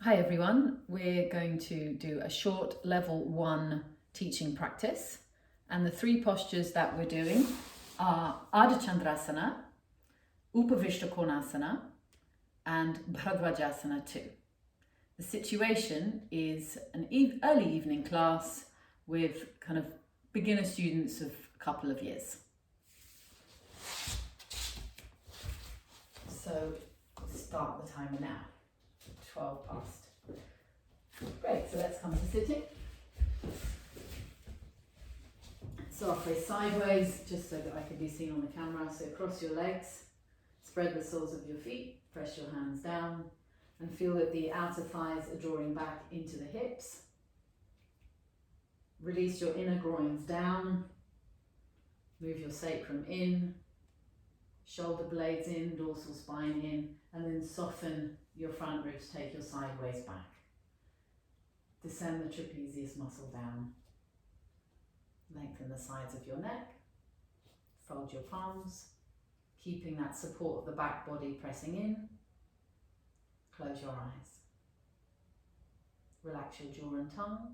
Hi everyone, we're going to do a short level 1 teaching practice, and the 3 postures that we're doing are Ardhachandrasana, upavista Konasana and Bharadwajasana 2. The situation is an early evening class with kind of beginner students of a couple of years. So start the timer now. 12 past. Great, so let's come to sitting. So I'll face sideways, just so that I can be seen on the camera. So cross your legs, spread the soles of your feet, press your hands down, and feel that the outer thighs are drawing back into the hips. Release your inner groins down, move your sacrum in, shoulder blades in, dorsal spine in, and then soften your front ribs, take your sideways back. Descend the trapezius muscle down. Lengthen the sides of your neck. Fold your palms, keeping that support of the back body pressing in. Close your eyes. Relax your jaw and tongue.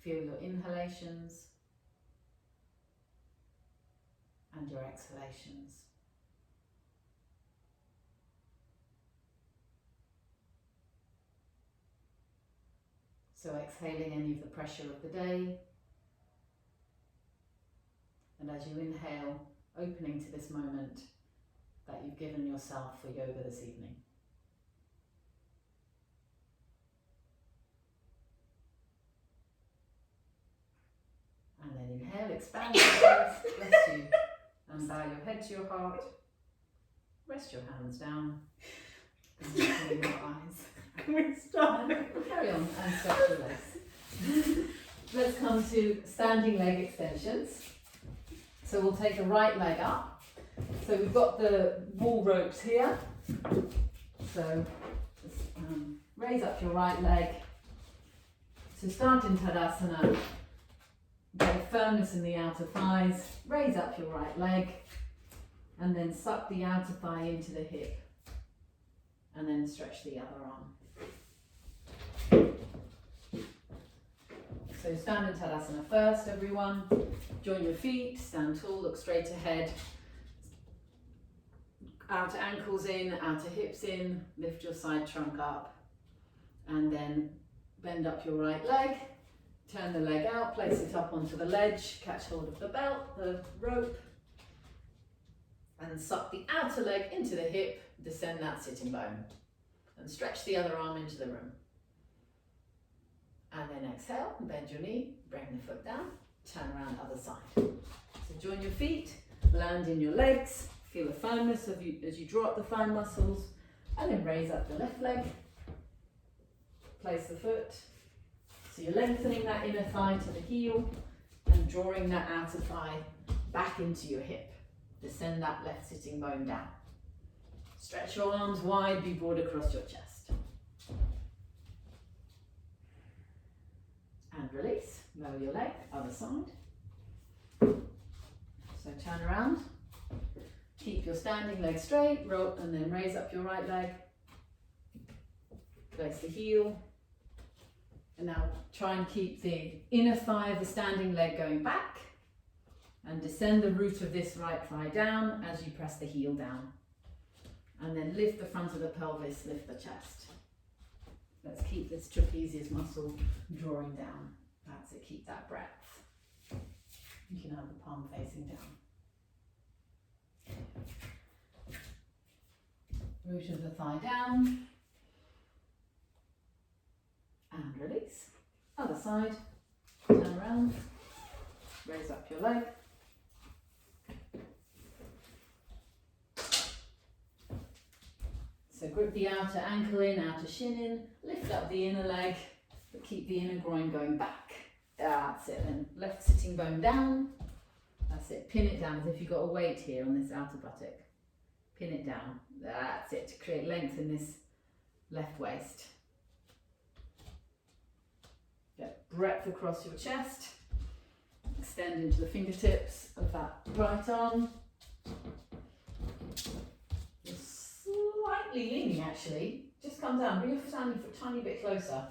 Feel your inhalations and your exhalations. So exhaling any of the pressure of the day. And as you inhale, opening to this moment that you've given yourself for yoga this evening. And then inhale, expand your chest, bless you, and bow your head to your heart. Rest your hands down, and open your eyes. Can we stop? Carry on and stretch your legs. Let's come to standing leg extensions. So we'll take the right leg up. So we've got the wall ropes here. So just, raise up your right leg. So start in Tadasana. Get firmness in the outer thighs. Raise up your right leg. And then suck the outer thigh into the hip. And then stretch the other arm. So stand in Tadasana first, everyone. Join your feet, stand tall, look straight ahead. Outer ankles in, outer hips in, lift your side trunk up. And then bend up your right leg, turn the leg out, place it up onto the ledge, catch hold of the belt, the rope, and suck the outer leg into the hip, descend that sitting bone. And stretch the other arm into the room. And then exhale, bend your knee, bring the foot down, turn around other side. So join your feet, land in your legs, feel the firmness as you draw up the thigh muscles, and then raise up the left leg, place the foot. So you're lengthening that inner thigh to the heel and drawing that outer thigh back into your hip. Descend that left sitting bone down. Stretch your arms wide, be broad across your chest. And release, lower your leg, other side. So turn around, keep your standing leg straight, roll, and then raise up your right leg. Place the heel. And now try and keep the inner thigh of the standing leg going back. And descend the root of this right thigh down as you press the heel down. And then lift the front of the pelvis, lift the chest. Let's keep this trapezius muscle drawing down. That's it, keep that breath. You can have the palm facing down. Root of the thigh down. And release. Other side. Turn around. Raise up your leg. So grip the outer ankle in, outer shin in, lift up the inner leg, but keep the inner groin going back. That's it, then left sitting bone down. That's it, pin it down as if you've got a weight here on this outer buttock. Pin it down, that's it, to create length in this left waist. Get breadth across your chest. Extend into the fingertips of that right arm. You're slightly leaning actually, Just come down, bring your standing foot a tiny bit closer.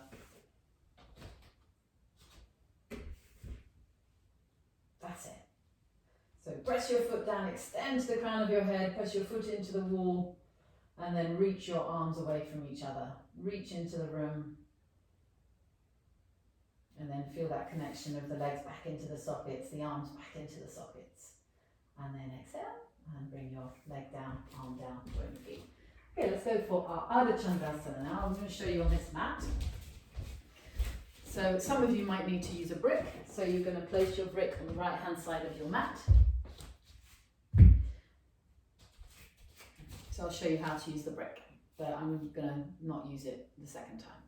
That's it. So press your foot down, extend to the crown of your head, press your foot into the wall, and then reach your arms away from each other. Reach into the room. And then feel that connection of the legs back into the sockets, the arms back into the sockets. And then exhale, and bring your leg down, arm down, join your feet. Okay, let's go for our Ardhachandrasana now. I'm going to show you on this mat. So some of you might need to use a brick. So you're going to place your brick on the right hand side of your mat. So I'll show you how to use the brick, but I'm going to not use it the second time.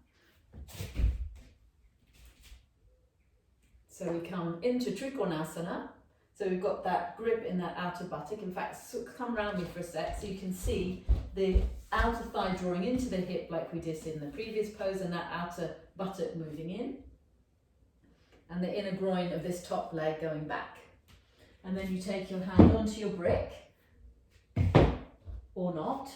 So we come into Konasana. So we've got that grip in that outer buttock. In fact, come around me for a sec so you can see the outer thigh drawing into the hip like we did in the previous pose, and that outer buttock moving in. And the inner groin of this top leg going back. And then you take your hand onto your brick, or not,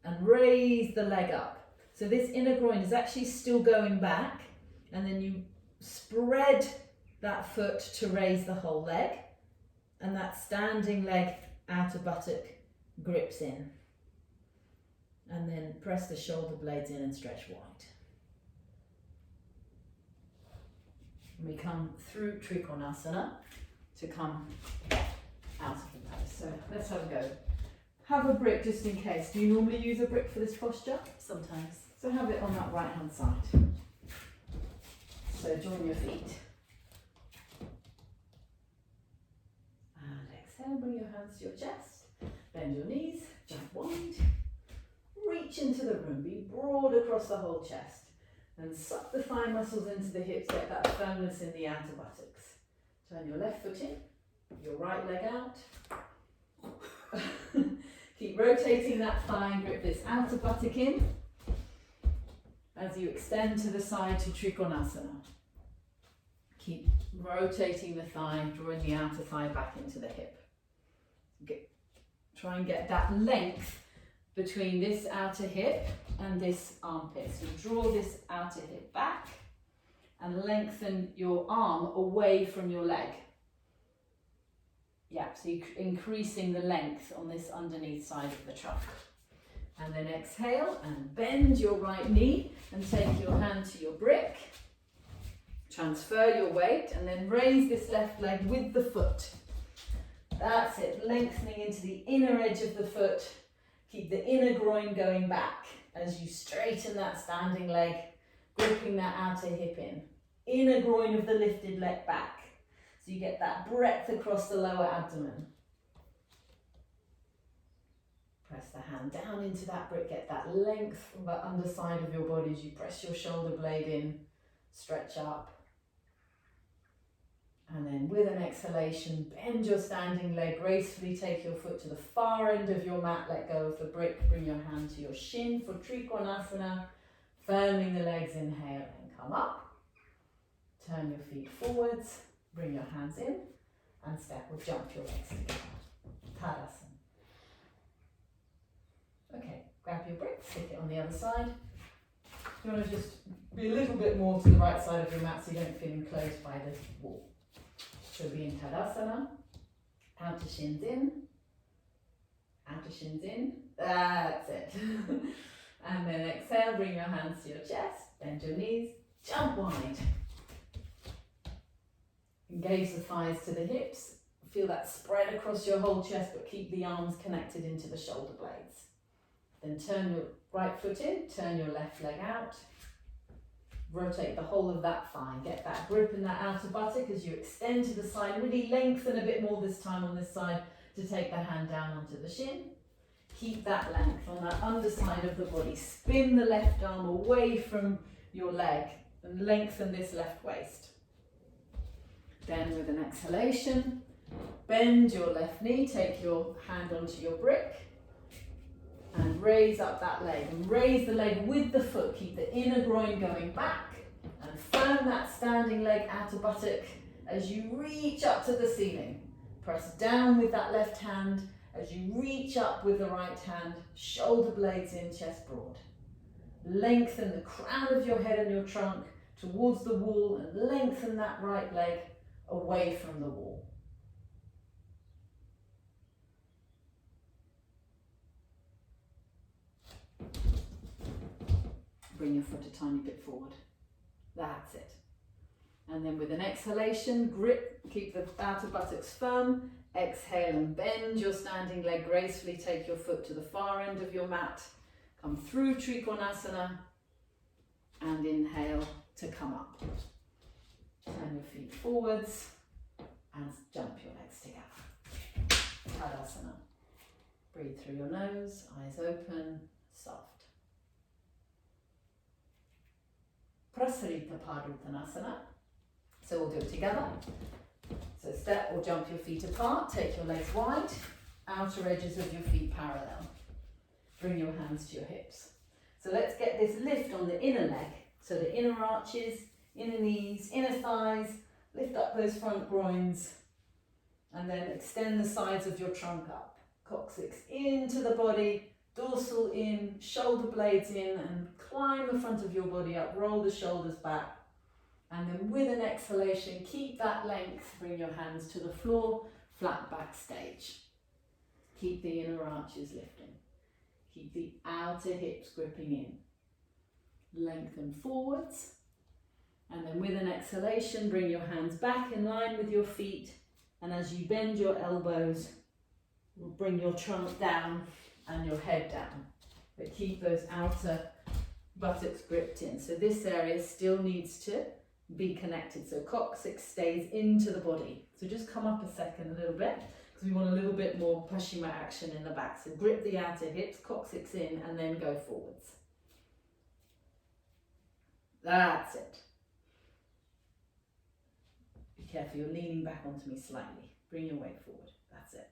and raise the leg up. So this inner groin is actually still going back, and then you spread that foot to raise the whole leg, and that standing leg outer buttock grips in. And then press the shoulder blades in and stretch wide. And we come through Konasana to come out of the pose. So let's have a go. Have a brick just in case. Do you normally use a brick for this posture? Sometimes. So have it on that right hand side. So join your feet. And exhale, bring your hands to your chest. Bend your knees, jump wide. Reach into the room, be broad across the whole chest. And suck the thigh muscles into the hips, get that firmness in the outer buttocks. Turn your left foot in, your right leg out. Keep rotating that thigh and grip this outer buttock in as you extend to the side to Konasana. Keep rotating the thigh, drawing the outer thigh back into the hip. Try and get that length between this outer hip and this armpit. So draw this outer hip back and lengthen your arm away from your leg. Yeah, so you're increasing the length on this underneath side of the trunk. And then exhale and bend your right knee and take your hand to your brick. Transfer your weight and then raise this left leg with the foot. That's it, lengthening into the inner edge of the foot. Keep the inner groin going back as you straighten that standing leg, gripping that outer hip in. Inner groin of the lifted leg back. So you get that breadth across the lower abdomen. Press the hand down into that brick, get that length from the underside of your body as you press your shoulder blade in, stretch up. And then with an exhalation, bend your standing leg gracefully, take your foot to the far end of your mat, let go of the brick, bring your hand to your shin for Konasana, firming the legs, inhale and come up. Turn your feet forwards, bring your hands in and step or jump your legs together. Tadasana. Okay, grab your brick, stick it on the other side. You want to just be a little bit more to the right side of your mat so you don't feel enclosed by the wall. So be in Tadasana, outer shins in, that's it. And then exhale, bring your hands to your chest, bend your knees, jump wide. Engage the thighs to the hips, feel that spread across your whole chest, but keep the arms connected into the shoulder blades. Then turn your right foot in, turn your left leg out. Rotate the whole of that thigh, get that grip in that outer buttock as you extend to the side, really lengthen a bit more this time on this side to take the hand down onto the shin. Keep that length on that underside of the body, spin the left arm away from your leg and lengthen this left waist. Then with an exhalation, bend your left knee, take your hand onto your brick and raise up that leg and raise the leg with the foot. Keep the inner groin going back and firm that standing leg outer buttock as you reach up to the ceiling. Press down with that left hand as you reach up with the right hand, shoulder blades in, chest broad. lengthen the crown of your head and your trunk towards the wall and lengthen that right leg away from the wall. Bring your foot a tiny bit forward. That's it. And then with an exhalation, grip, keep the outer buttocks firm. Exhale and bend your standing leg gracefully. Take your foot to the far end of your mat. Come through Konasana and inhale to come up. Turn your feet forwards and jump your legs together. Ardhachandrasana. Breathe through your nose, eyes open, soft. Prasarita Paduttanasana. So we'll do it together. So step or jump your feet apart, take your legs wide, outer edges of your feet parallel. Bring your hands to your hips. So let's get this lift on the inner leg. So the inner arches, inner knees, inner thighs, lift up those front groins, and then extend the sides of your trunk up. Coccyx into the body, dorsal in, shoulder blades in, and climb the front of your body up, roll the shoulders back. And then with an exhalation, keep that length, bring your hands to the floor, flat back stage. Keep the inner arches lifting. Keep the outer hips gripping in. Lengthen forwards. And then with an exhalation, bring your hands back in line with your feet. And as you bend your elbows, bring your trunk down and your head down. But keep those outer buttocks gripped in. So this area still needs to be connected. So coccyx stays into the body. So just come up a second a little bit, because we want a little bit more Paschimottanasana action in the back. So grip the outer hips, coccyx in, and then go forwards. That's it. Be careful, you're leaning back onto me slightly. Bring your weight forward. That's it.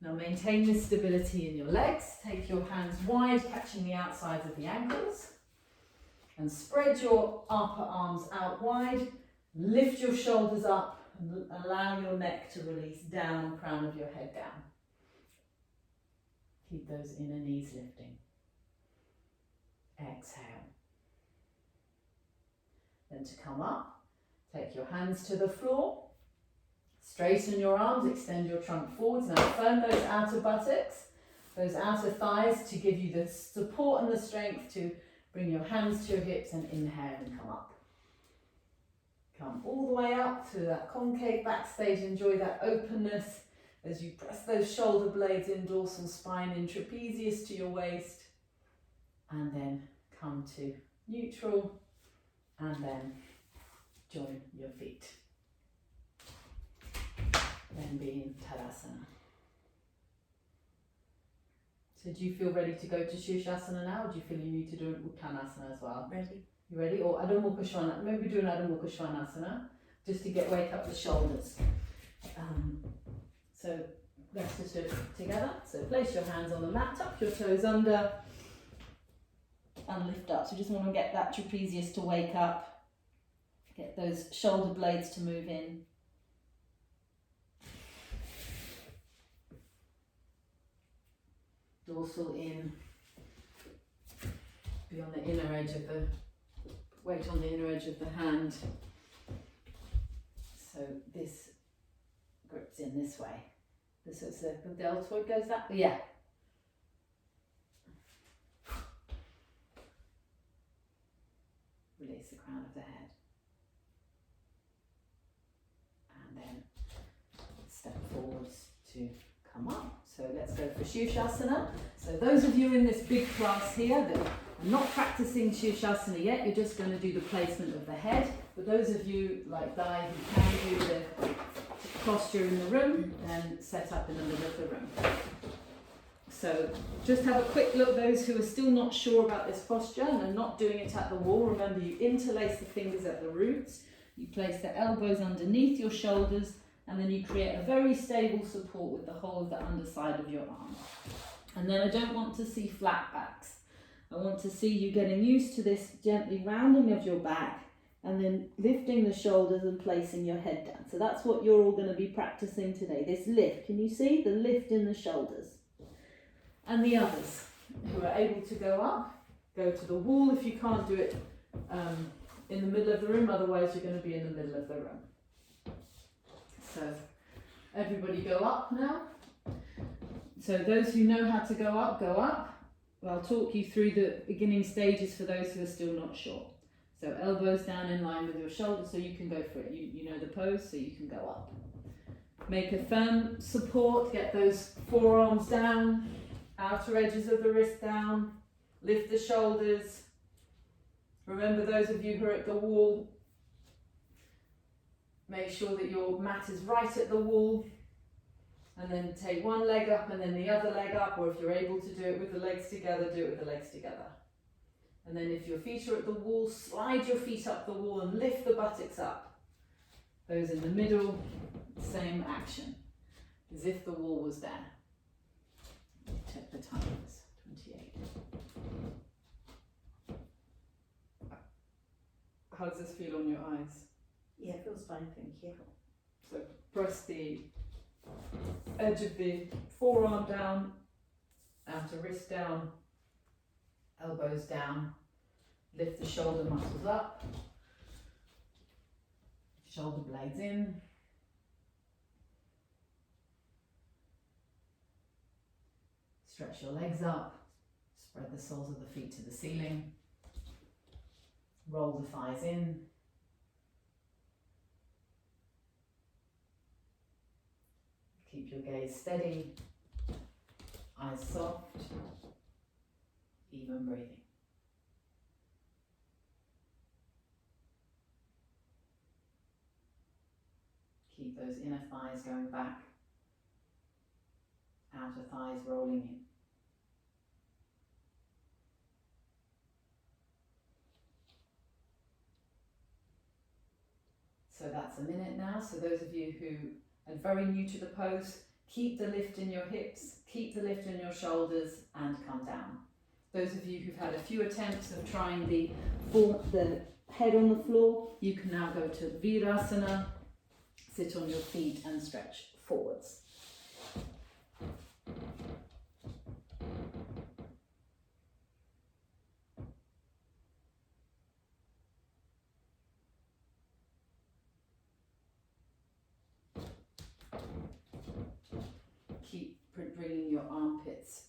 Now maintain this stability in your legs. Take your hands wide, catching the outsides of the ankles. And spread your upper arms out wide. Lift your shoulders up and allow your neck to release down, crown of your head down. Keep those inner knees lifting. Exhale. Then to come up, take your hands to the floor. Straighten your arms, extend your trunk forwards. Now firm those outer buttocks, those outer thighs to give you the support and the strength to bring your hands to your hips and inhale and come up. Come all the way up through that concave backstage. Enjoy that openness as you press those shoulder blades in, dorsal spine in, trapezius to your waist. And then come to neutral and then join your feet. Then be in Tadasana. So do you feel ready to go to Shirshasana now, or do you feel you need to do an Uttanasana as well? Ready. You ready? Or Adho Mukha Svanasana. Maybe do an Adho Mukha Svanasana, just to wake up the shoulders. So let's just do it together. So place your hands on the mat, tuck your toes under, and lift up. So just want to get that trapezius to wake up, get those shoulder blades to move in. Dorsal in, be on the inner edge of the, weight on the inner edge of the hand. So this grips in this way. So it's the deltoid goes that way, yeah. Release the crown of the head. And then step forwards to come up. So let's go for Shirshasana. So those of you in this big class here that are not practicing Shirshasana yet, you're just going to do the placement of the head. But those of you like Dai who can do the posture in the room, then set up in the middle of the room. So just have a quick look, those who are still not sure about this posture and are not doing it at the wall. Remember, you interlace the fingers at the roots, you place the elbows underneath your shoulders, and then you create a very stable support with the whole of the underside of your arm. And then I don't want to see flat backs. I want to see you getting used to this gently rounding of your back and then lifting the shoulders and placing your head down. So that's what you're all going to be practicing today, this lift. Can you see the lift in the shoulders? And the others who are able to go go to the wall if you can't do it in the middle of the room, otherwise you're going to be in the middle of the room. So everybody go up now. So those who know how to go up, go up. I'll talk you through the beginning stages for those who are still not sure. So elbows down in line with your shoulders so you can go for it. You know the pose, so you can go up. Make a firm support, get those forearms down, outer edges of the wrist down, lift the shoulders. Remember, those of you who are at the wall, make sure that your mat is right at the wall, and then take one leg up and then the other leg up, or if you're able to do it with the legs together, do it with the legs together. And then if your feet are at the wall, slide your feet up the wall and lift the buttocks up. Those in the middle, same action, as if the wall was there. Check the times, 28. How does this feel on your eyes? Yeah, it feels fine, thank you. So press the edge of the forearm down, outer wrist down, elbows down, lift the shoulder muscles up, shoulder blades in. Stretch your legs up, spread the soles of the feet to the ceiling, roll the thighs in. Keep your gaze steady, eyes soft, even breathing. Keep those inner thighs going back, outer thighs rolling in. So that's a minute now. So those of you who are very new to the pose, keep the lift in your hips, keep the lift in your shoulders, and come down. Those of you who've had a few attempts of trying the head on the floor, you can now go to Virasana, sit on your feet and stretch forwards. Keep bringing your armpits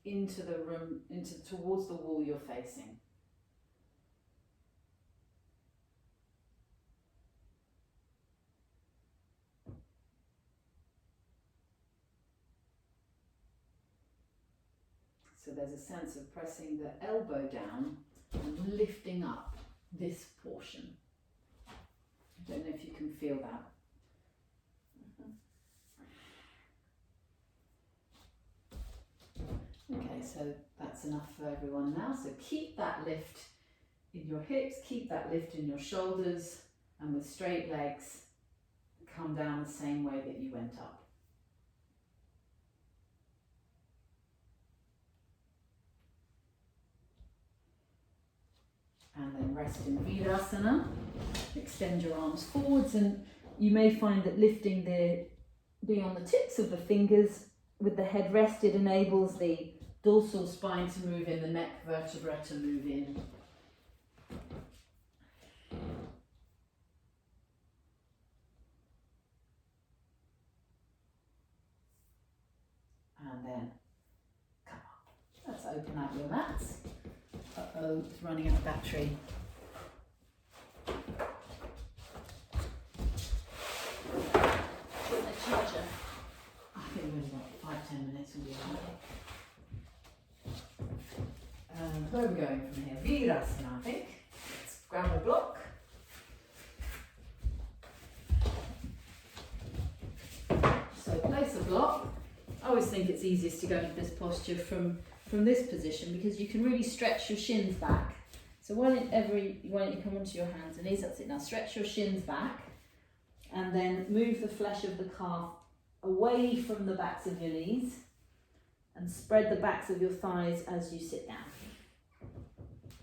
into the room, towards the wall you're facing. So there's a sense of pressing the elbow down and lifting up this portion. I don't know if you can feel that. Okay, so that's enough for everyone now. So keep that lift in your hips, keep that lift in your shoulders, and with straight legs, come down the same way that you went up. And then rest in Virasana. Extend your arms forwards, and you may find that lifting being on the tips of the fingers with the head rested enables the dorsal spine to move in, the neck vertebra to move in. And then come up. Let's open out your mats. Uh-oh, it's running out of battery. The charger. I think we've got 5-10 minutes will be alright. Where are we going from here? Virasana, I think. Let's grab a block. So place a block. I always think it's easiest to go into this posture from this position because you can really stretch your shins back. So why don't you come onto your hands and knees? That's it. Now stretch your shins back and then move the flesh of the calf away from the backs of your knees and spread the backs of your thighs as you sit down.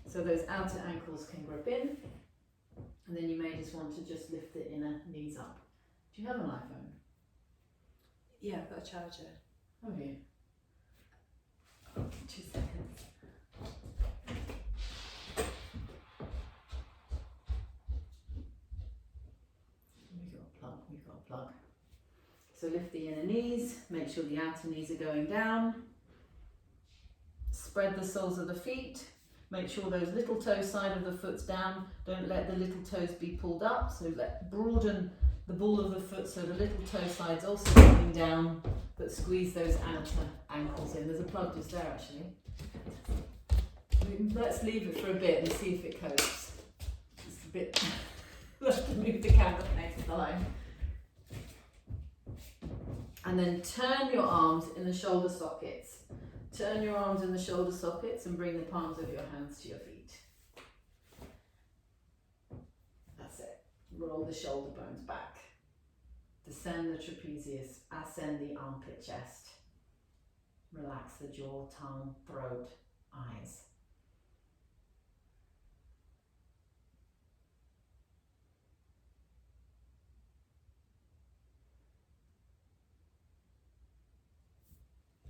So those outer ankles can grip in, and then you may just want to just lift the inner knees up. Do you have an iPhone? Yeah, I've got a charger. Oh, yeah. 2 seconds. So lift the inner knees, make sure the outer knees are going down. Spread the soles of the feet. Make sure those little toes side of the foot's down. Don't let the little toes be pulled up. So broaden the ball of the foot so the little toe side's also coming down, but squeeze those outer ankles in. There's a plug just there actually. Let's leave it for a bit and see if it copes. Just a bit. Let's move the camera next time. And then turn your arms in the shoulder sockets. Turn your arms in the shoulder sockets and bring the palms of your hands to your feet. That's it. Roll the shoulder bones back. Descend the trapezius, ascend the armpit chest. Relax the jaw, tongue, throat, eyes.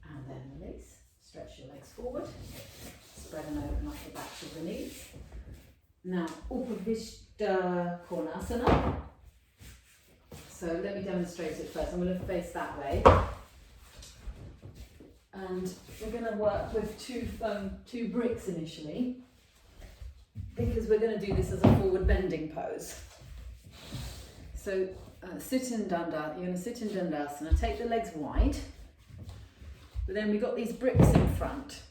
And then release. Stretch your legs forward. Spread and open up the backs of the knees. Now, upavista Konasana. So let me demonstrate it first. I'm going to face that way. And we're going to work with two bricks initially, because we're going to do this as a forward bending pose. So sit in Dandasana. You're going to sit in Dandasana. Take the legs wide. But then we've got these bricks in front,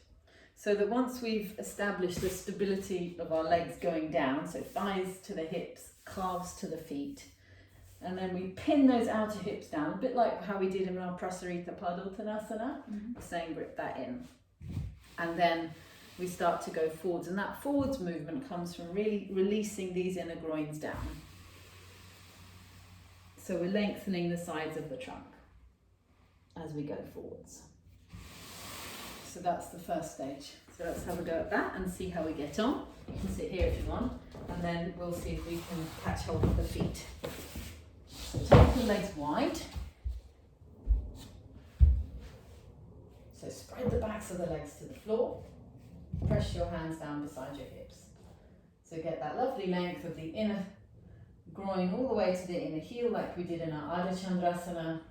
so that once we've established the stability of our legs going down, so thighs to the hips, calves to the feet, and then we pin those outer hips down, a bit like how we did in our Prasarita Padottanasana, same grip that in. And then we start to go forwards, and that forwards movement comes from really releasing these inner groins down. So we're lengthening the sides of the trunk as we go forwards. So that's the first stage. So let's have a go at that and see how we get on. You can sit here if you want, and then we'll see if we can catch hold of the feet. So take the legs wide. So spread the backs of the legs to the floor. Press your hands down beside your hips. So get that lovely length of the inner groin all the way to the inner heel like we did in our Ardhachandrasana.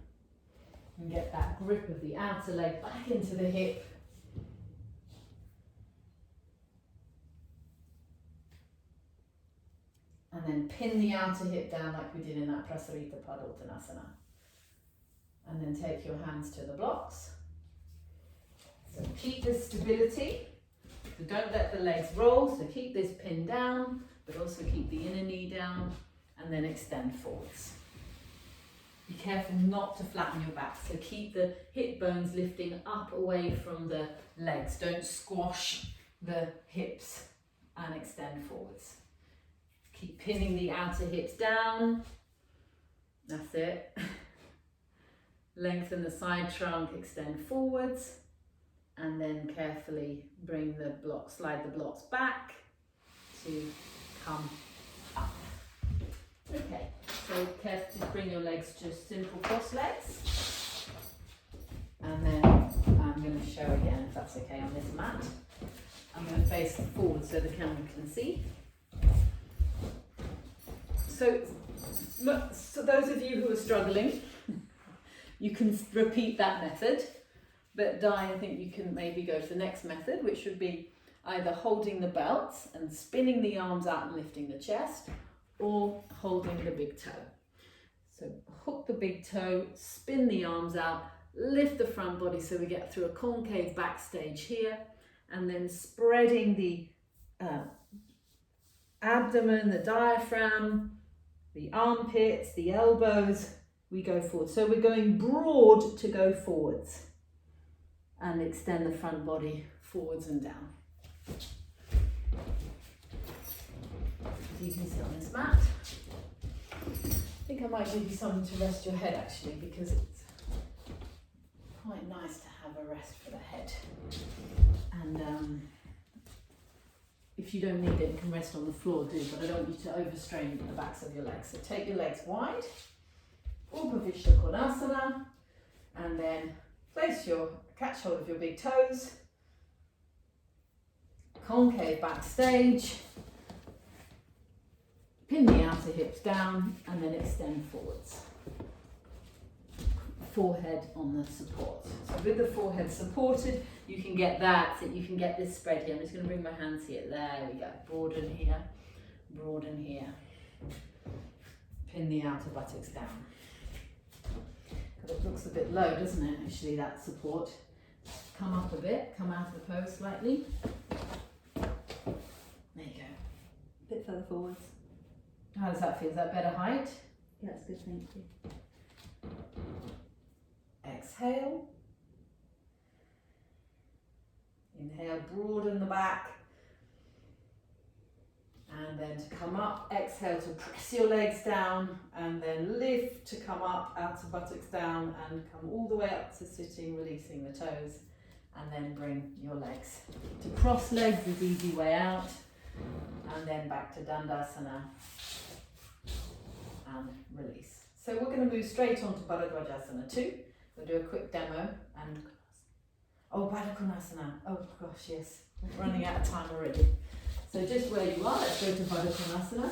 And get that grip of the outer leg back into the hip. And then pin the outer hip down like we did in that Prasarita Padottanasana. And then take your hands to the blocks. So keep this stability. So don't let the legs roll. So keep this pin down, but also keep the inner knee down, and then extend forwards. Be careful not to flatten your back. So keep the hip bones lifting up away from the legs. Don't squash the hips and extend forwards. Keep pinning the outer hips down. That's it. Lengthen the side trunk, extend forwards, and then carefully bring the blocks, slide the blocks back to come up. Okay, so carefully bring your legs to simple cross legs. And then I'm going to show again, if that's okay, on this mat. I'm going to face forward so the camera can see. So those of you who are struggling, you can repeat that method, but Di, I think you can maybe go to the next method, which would be either holding the belts and spinning the arms out and lifting the chest, or holding the big toe. So hook the big toe, spin the arms out, lift the front body so we get through a concave backstage here, and then spreading the abdomen, the diaphragm, the armpits, the elbows, we go forward. So we're going broad to go forwards and extend the front body forwards and down. So you can sit on this mat. I think I might give you something to rest your head actually, because it's quite nice to have a rest for the head. And if you don't need it, you can rest on the floor, but I don't want you to overstrain the backs of your legs. So take your legs wide, upavista Konasana, and then catch hold of your big toes, concave backstage, pin the outer hips down, and then extend forwards. forehead on the support. So with the forehead supported, you can get that, so you can get this spread here. I'm just going to bring my hands here. There we go. Broaden here, broaden here. Pin the outer buttocks down. It looks a bit low, doesn't it, actually, that support. Come up a bit, come out of the pose slightly. There you go. A bit further forwards. How does that feel? Is that better height? Yeah, that's good, thank you. Exhale. Inhale, broaden the back. And then to come up, exhale to press your legs down, and then lift to come up, outer buttocks down, and come all the way up to sitting, releasing the toes, and then bring your legs to cross legs, is the easy way out, and then back to Dandasana, and release. So we're going to move straight on to Bharadwajasana 2. We'll do a quick demo, and Konasana. Oh gosh, yes, we're running out of time already. So just where you are, let's go to Konasana.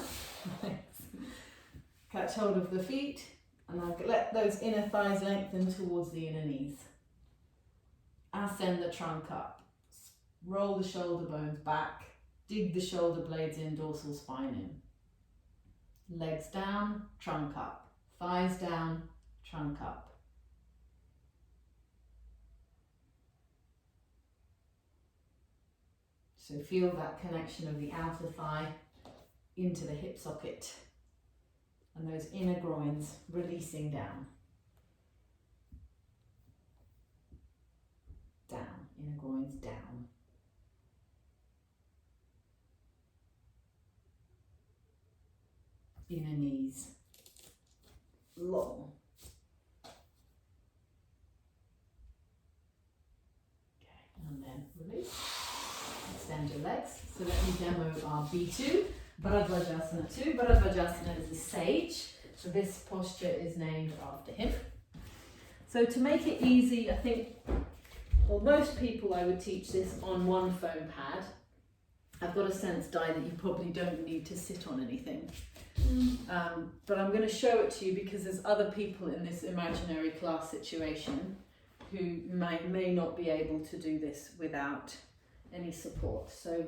Catch hold of the feet, and I'll let those inner thighs lengthen towards the inner knees. Ascend the trunk up. Roll the shoulder bones back. Dig the shoulder blades in, dorsal spine in. Legs down, trunk up. Thighs down, trunk up. So feel that connection of the outer thigh into the hip socket and those inner groins releasing down. Down, inner groins down. Inner knees long. Okay, and then release. Extend your legs. So let me demo our B2, Bharadwajasana 2. Bharadwajasana is a sage, so this posture is named after him. So to make it easy, I think, well, most people I would teach this on one foam pad. I've got a sense, Di, that you probably don't need to sit on anything. But I'm going to show it to you because there's other people in this imaginary class situation who may not be able to do this without any support, so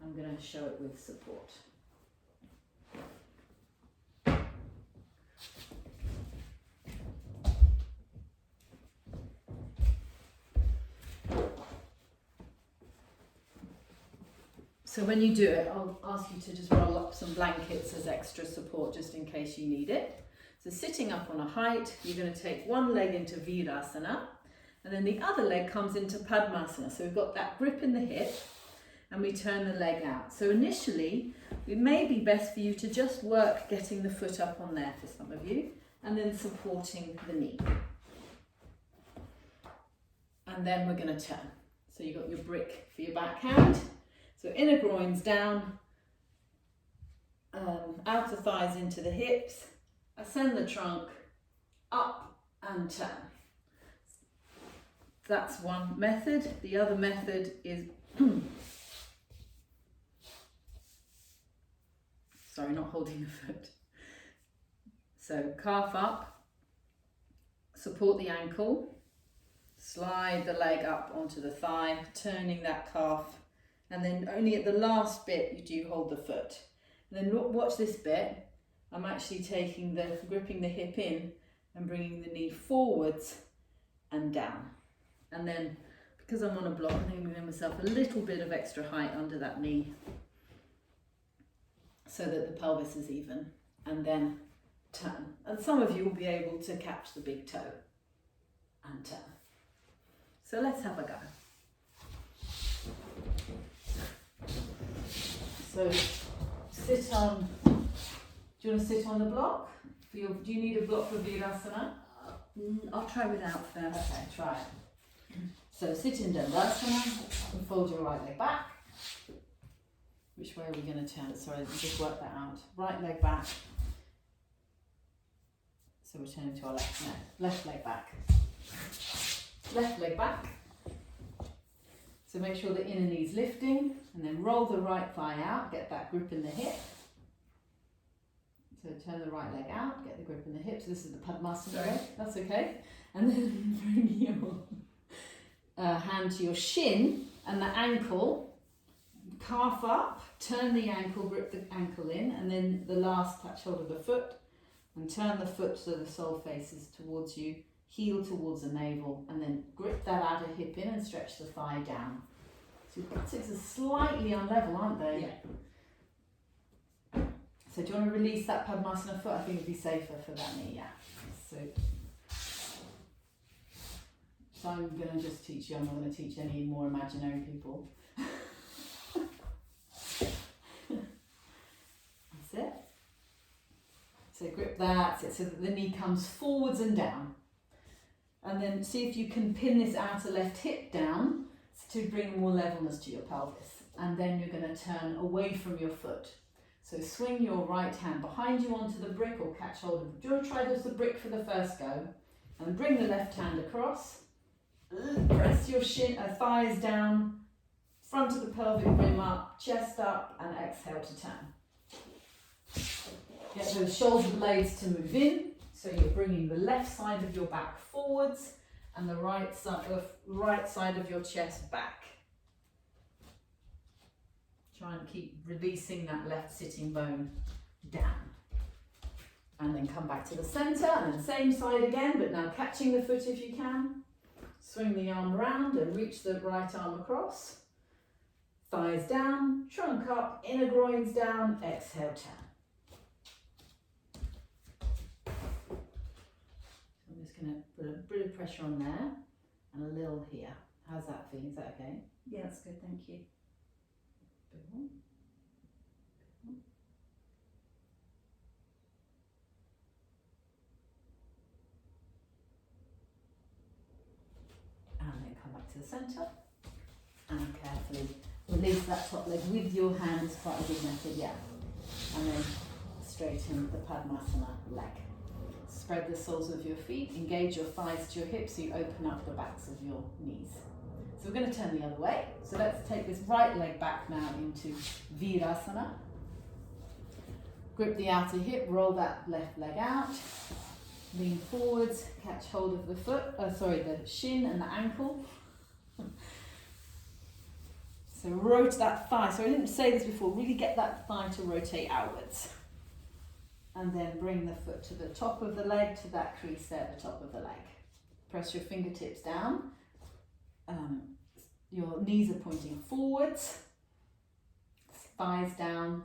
I'm going to show it with support. So when you do it, I'll ask you to just roll up some blankets as extra support just in case you need it. So sitting up on a height, you're going to take one leg into Virasana, and then the other leg comes into Padmasana. So we've got that grip in the hip and we turn the leg out. So initially, it may be best for you to just work getting the foot up on there for some of you and then supporting the knee. And then we're going to turn. So you've got your brick for your backhand. So inner groins down, outer thighs into the hips, ascend the trunk, up and turn. That's one method. The other method is, sorry, not holding the foot. So calf up, support the ankle, slide the leg up onto the thigh, turning that calf, and then only at the last bit you do hold the foot. And then watch this bit. I'm actually gripping the hip in and bringing the knee forwards and down. And then, because I'm on a block, I think I'm giving myself a little bit of extra height under that knee so that the pelvis is even. And then turn. And some of you will be able to catch the big toe and turn. So let's have a go. So sit on, do you want to sit on the block? Do you need a block for Virasana? I'll try without first. Okay, try it. So sit in Dandasana and fold your right leg back. Which way are we going to turn? Sorry, let me just work that out. Right leg back. So we're turning to our left. No, left leg back. Left leg back. So make sure the inner knee's lifting and then roll the right thigh out. Get that grip in the hip. So turn the right leg out, get the grip in the hips. This is the Padmasana leg, that's okay. And then bring your hand to your shin and the ankle, calf up, turn the ankle, grip the ankle in, and then the last touch hold of the foot, and turn the foot so the sole faces towards you, heel towards the navel, and then grip that outer hip in and stretch the thigh down. So your buttocks are slightly unlevel, aren't they? Yeah. So do you want to release that Padmasana foot? I think it'd be safer for that knee, yeah. So I'm going to just teach you, I'm not going to teach any more imaginary people. That's it. So grip that, so that the knee comes forwards and down. And then see if you can pin this outer left hip down to bring more levelness to your pelvis. And then you're going to turn away from your foot. So swing your right hand behind you onto the brick or catch hold of. Do you want to try the brick for the first go? And bring the left hand across. Press your thighs down, front of the pelvic rim up, chest up, and exhale to turn. Get those shoulder blades to move in. So you're bringing the left side of your back forwards and the right side of your chest back. Try and keep releasing that left sitting bone down. And then come back to the center and then same side again, but now catching the foot if you can. Swing the arm around and reach the right arm across. Thighs down, trunk up, inner groins down, exhale, turn. I'm just going to put a bit of pressure on there and a little here. How's that feeling? Is that okay? Yeah, that's good, thank you. Bit more. And then come back to the centre and carefully release that top leg with your hands, quite a big method, yeah. And then straighten the Padmasana leg. Spread the soles of your feet, engage your thighs to your hips so you open up the backs of your knees. So we're going to turn the other way. So let's take this right leg back now into Virasana. Grip the outer hip, roll that left leg out. Lean forwards, catch hold of the the shin and the ankle. So rotate that thigh. So I didn't say this before, really get that thigh to rotate outwards. And then bring the foot to the top of the leg, to that crease there at the top of the leg. Press your fingertips down. Your knees are pointing forwards. Thighs down.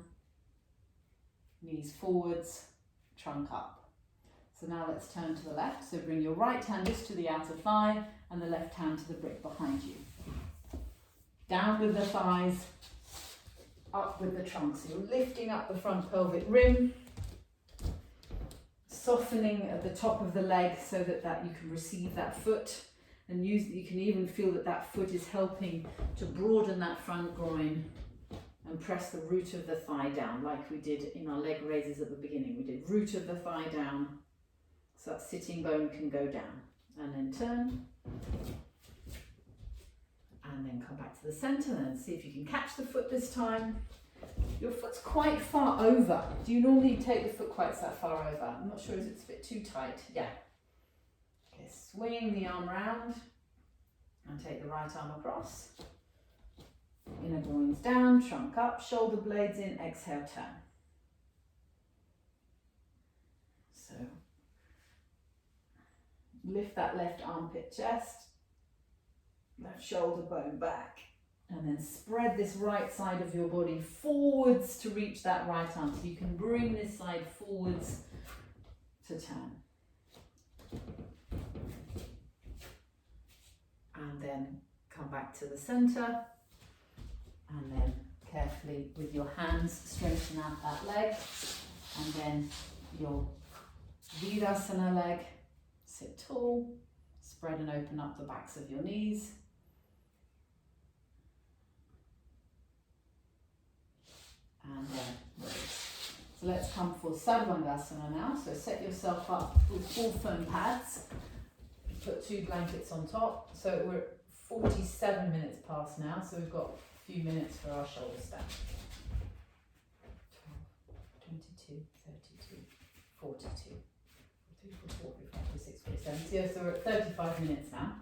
Knees forwards. Trunk up. So now let's turn to the left. So bring your right hand just to the outer thigh and the left hand to the brick behind you. Down with the thighs, up with the trunk. So you're lifting up the front pelvic rim, softening at the top of the leg so that you can receive that foot and you can even feel that foot is helping to broaden that front groin and press the root of the thigh down like we did in our leg raises at the beginning. We did root of the thigh down. So that sitting bone can go down and then turn and then come back to the center and see if you can catch the foot this time. Your foot's quite far over. Do you normally take the foot quite that far over? I'm not sure if it's a bit too tight. Yeah. Okay, swing the arm round and take the right arm across. Inner groins down, trunk up, shoulder blades in, exhale, turn. So lift that left armpit chest, left shoulder bone back, and then spread this right side of your body forwards to reach that right arm. So you can bring this side forwards to turn. And then come back to the center, and then carefully with your hands straighten out that leg, and then your Virasana leg. Sit tall, spread and open up the backs of your knees. And then release. So let's come for Ardhachandrasana now. So set yourself up with full foam pads. Put 2 blankets on top. So we're 47 minutes past now, so we've got a few minutes for our shoulder stand. 12, 22, 32. seconds. Yeah, so we're at 35 minutes now.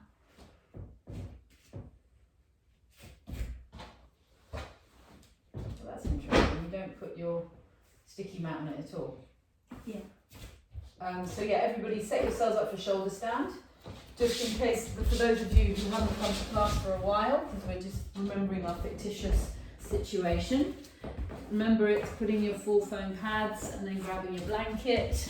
Well, that's interesting. You don't put your sticky mat on it at all. Yeah. So yeah, everybody set yourselves up for shoulder stand. Just in case, for those of you who haven't come to class for a while, because we're just remembering our fictitious situation. Remember, it's putting your full foam pads and then grabbing your blanket.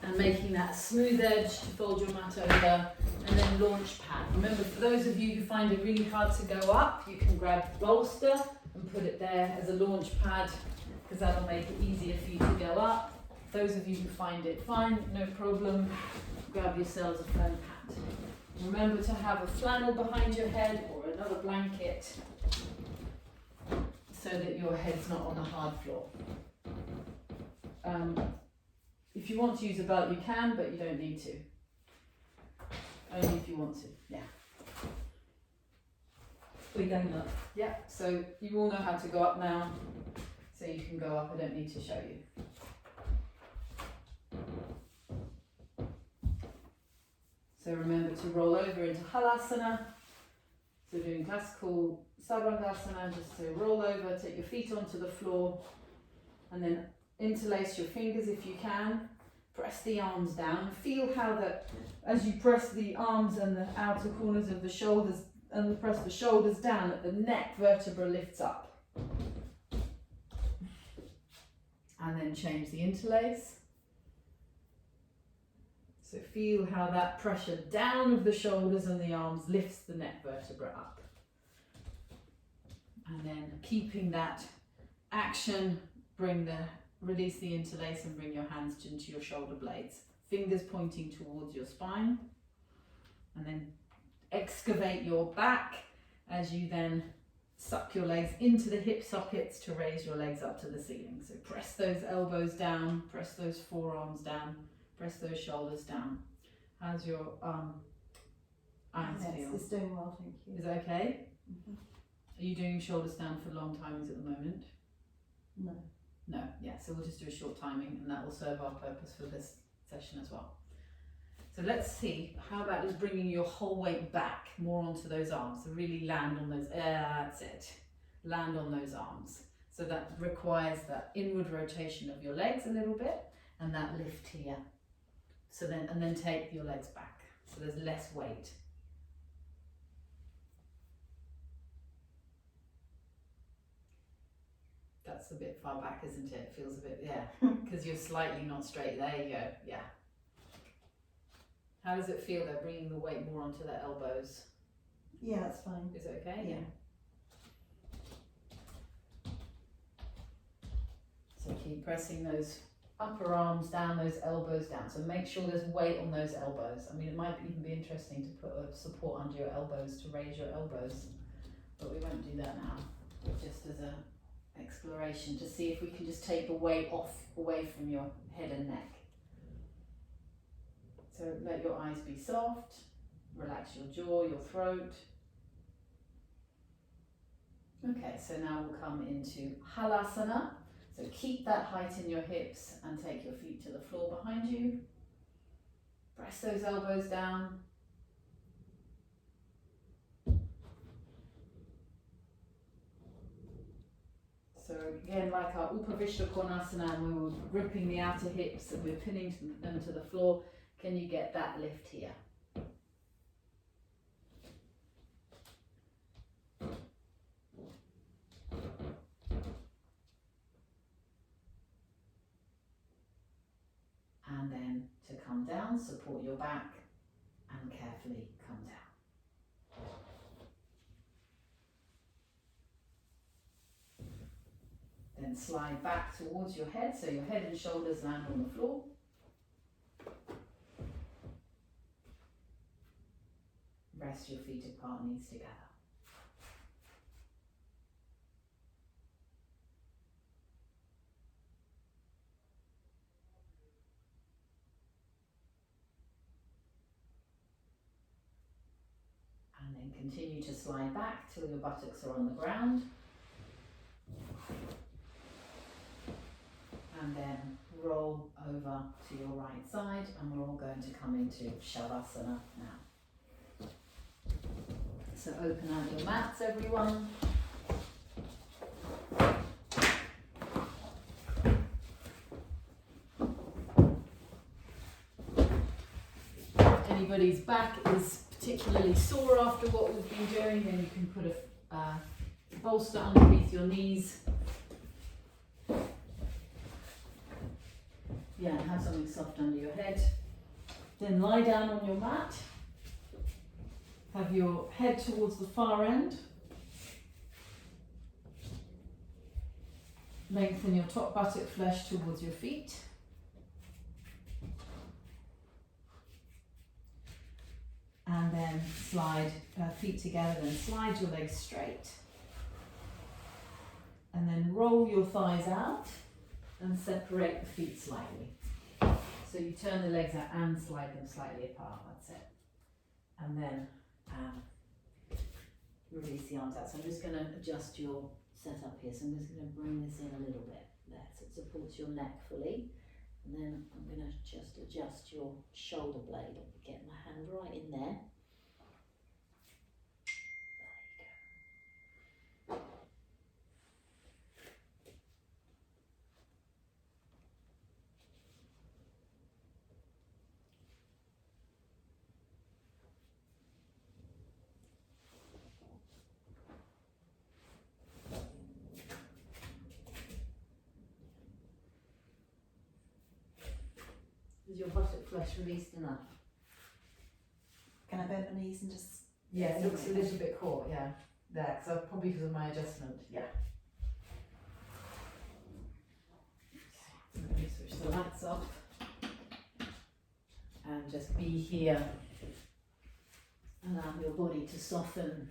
And making that smooth edge to fold your mat over, and then launch pad. Remember, for those of you who find it really hard to go up, you can grab bolster and put it there as a launch pad, because that'll make it easier for you to go up. Those of you who find it fine, no problem, grab yourselves a foam pad. Remember to have a flannel behind your head or another blanket so that your head's not on the hard floor. If you want to use a belt, you can, but you don't need to. Only if you want to, yeah. We're going up. Yeah, so you all know how to go up now, so you can go up, I don't need to show you. So remember to roll over into Halasana. So doing classical Sabrangasana, just to roll over, take your feet onto the floor, and then interlace your fingers if you can. Press the arms down. Feel how that, as you press the arms and the outer corners of the shoulders, and press the shoulders down, that the neck vertebra lifts up. And then change the interlace. So feel how that pressure down of the shoulders and the arms lifts the neck vertebra up. And then keeping that action, release the interlace and bring your hands into your shoulder blades. Fingers pointing towards your spine. And then excavate your back as you then suck your legs into the hip sockets to raise your legs up to the ceiling. So press those elbows down, press those forearms down, press those shoulders down. How's your irons feel? It's doing well, thank you. Is it okay? Mm-hmm. Are you doing shoulder stand for long timings at the moment? No. No, yeah, so we'll just do a short timing and that will serve our purpose for this session as well. So let's see, how about just bringing your whole weight back more onto those arms. So really land on those, that's it. Land on those arms. So that requires that inward rotation of your legs a little bit and that lift here. So then, and then take your legs back. So there's less weight. That's a bit far back, isn't it? It feels a bit, yeah, because you're slightly not straight. There you go, yeah. How does it feel though, bringing the weight more onto the elbows? Yeah, that's fine. Is it okay? Yeah. So keep pressing those upper arms down, those elbows down. So make sure there's weight on those elbows. I mean, it might even be interesting to put a support under your elbows to raise your elbows, but we won't do that now. Just as a exploration to see if we can just take the weight away from your head and neck. So let your eyes be soft, relax your jaw, your throat. Okay, so now we'll come into Halasana. So keep that height in your hips and take your feet to the floor behind you. Press those elbows down. So again, like our upavista Konasana, and we were gripping the outer hips and we're pinning them to the floor. Can you get that lift here? And then to come down, support your back and carefully come down. Then slide back towards your head, so your head and shoulders land on the floor. Rest your feet apart, knees together. And then continue to slide back till your buttocks are on the ground. and then roll over to your right side, and we're all going to come into Shavasana now. So open out your mats, everyone. Anybody's back is particularly sore after what we've been doing, then you can put a bolster underneath your knees. Yeah, and have something soft under your head. Then lie down on your mat. Have your head towards the far end. Lengthen your top buttock flesh towards your feet. And then slide feet together, then slide your legs straight. And then roll your thighs out and separate the feet slightly. So you turn the legs out and slide them slightly apart, that's it. And then release the arms out. So I'm just going to adjust your setup here. So I'm just going to bring this in a little bit there so it supports your neck fully. And then I'm going to just adjust your shoulder blade. I'll get my hand right in there. Is your buttock flesh released enough? Can I bend my knees and just... Yeah, it looks a little bit caught, yeah. There, so probably because of my adjustment, yeah. Okay, let me switch the lights off. And just be here. Allow your body to soften.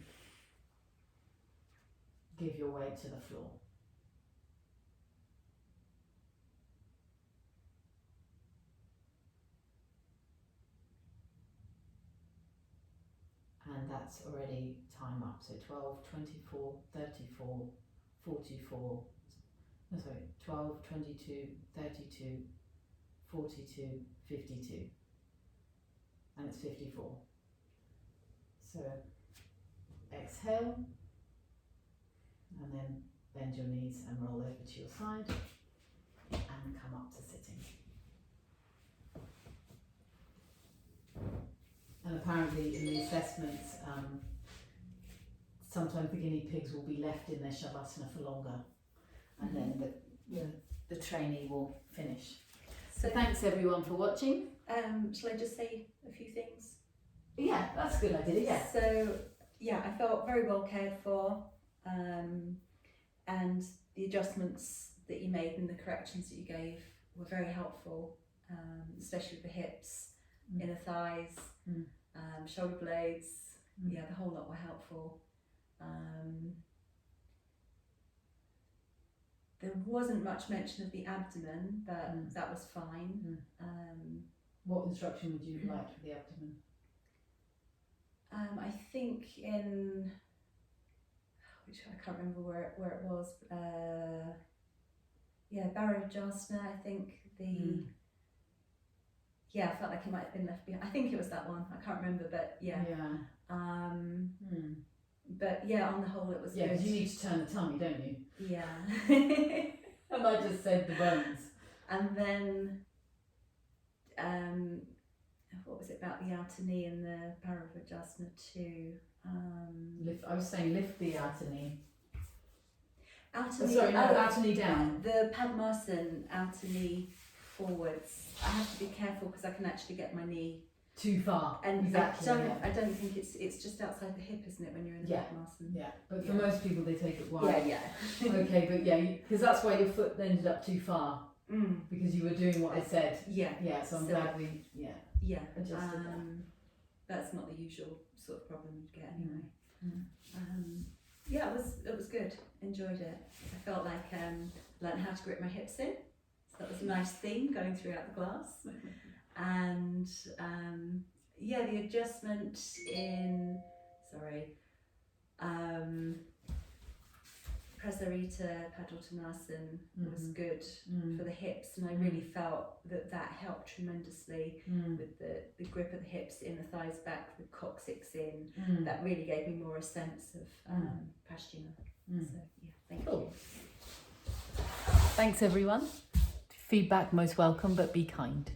Give your weight to the floor. And that's already time up, so 12, 24, 34, 44, no sorry, 12, 22, 32, 42, 52, and it's 54. So exhale, and then bend your knees and roll over to your side, and come up to sitting. And apparently in the assessments, sometimes the guinea pigs will be left in their Shavasana for longer, and then the trainee will finish. So thanks everyone for watching. Shall I just say a few things? Yeah, that's a good idea, yeah. So, yeah, I felt very well cared for, and the adjustments that you made and the corrections that you gave were very helpful, especially with the hips, inner thighs, shoulder blades, yeah, the whole lot were helpful. There wasn't much mention of the abdomen, but that was fine. What instruction would you like for the abdomen? I think in, which I can't remember where it was, yeah, Bharadwajasana, I think yeah, I felt like it might have been left behind. I think it was that one. I can't remember, but yeah. But yeah, on the whole, it was good. Because you need to turn the tummy, don't you? Yeah. And I just said the bones. And then, what was it about the outer knee and the Bharadwajasana too? I was saying lift the outer knee. Outer knee. Sorry, no, outer knee down. The Padmasana, outer knee forwards. I have to be careful because I can actually get my knee too far. And exactly. I don't think it's just outside the hip, isn't it, when you're in the Padmasana? Yeah, but for most people they take it wide. Yeah. Okay, but yeah, because that's why your foot ended up too far. Because you were doing what I said. Yeah. Yeah, so I'm glad we adjusted that. That's not the usual sort of problem you'd get anyway. Yeah, it was good. Enjoyed it. I felt like learned how to grip my hips in. So that was a nice theme going throughout the class. And yeah, the adjustment in Sarita Padottanasana was good Mm. for the hips, and I really felt that helped tremendously with the grip of the hips, in the thighs back, the coccyx in. That really gave me more a sense of Pastina. So yeah, thank you. Thanks everyone. Feedback most welcome, but be kind.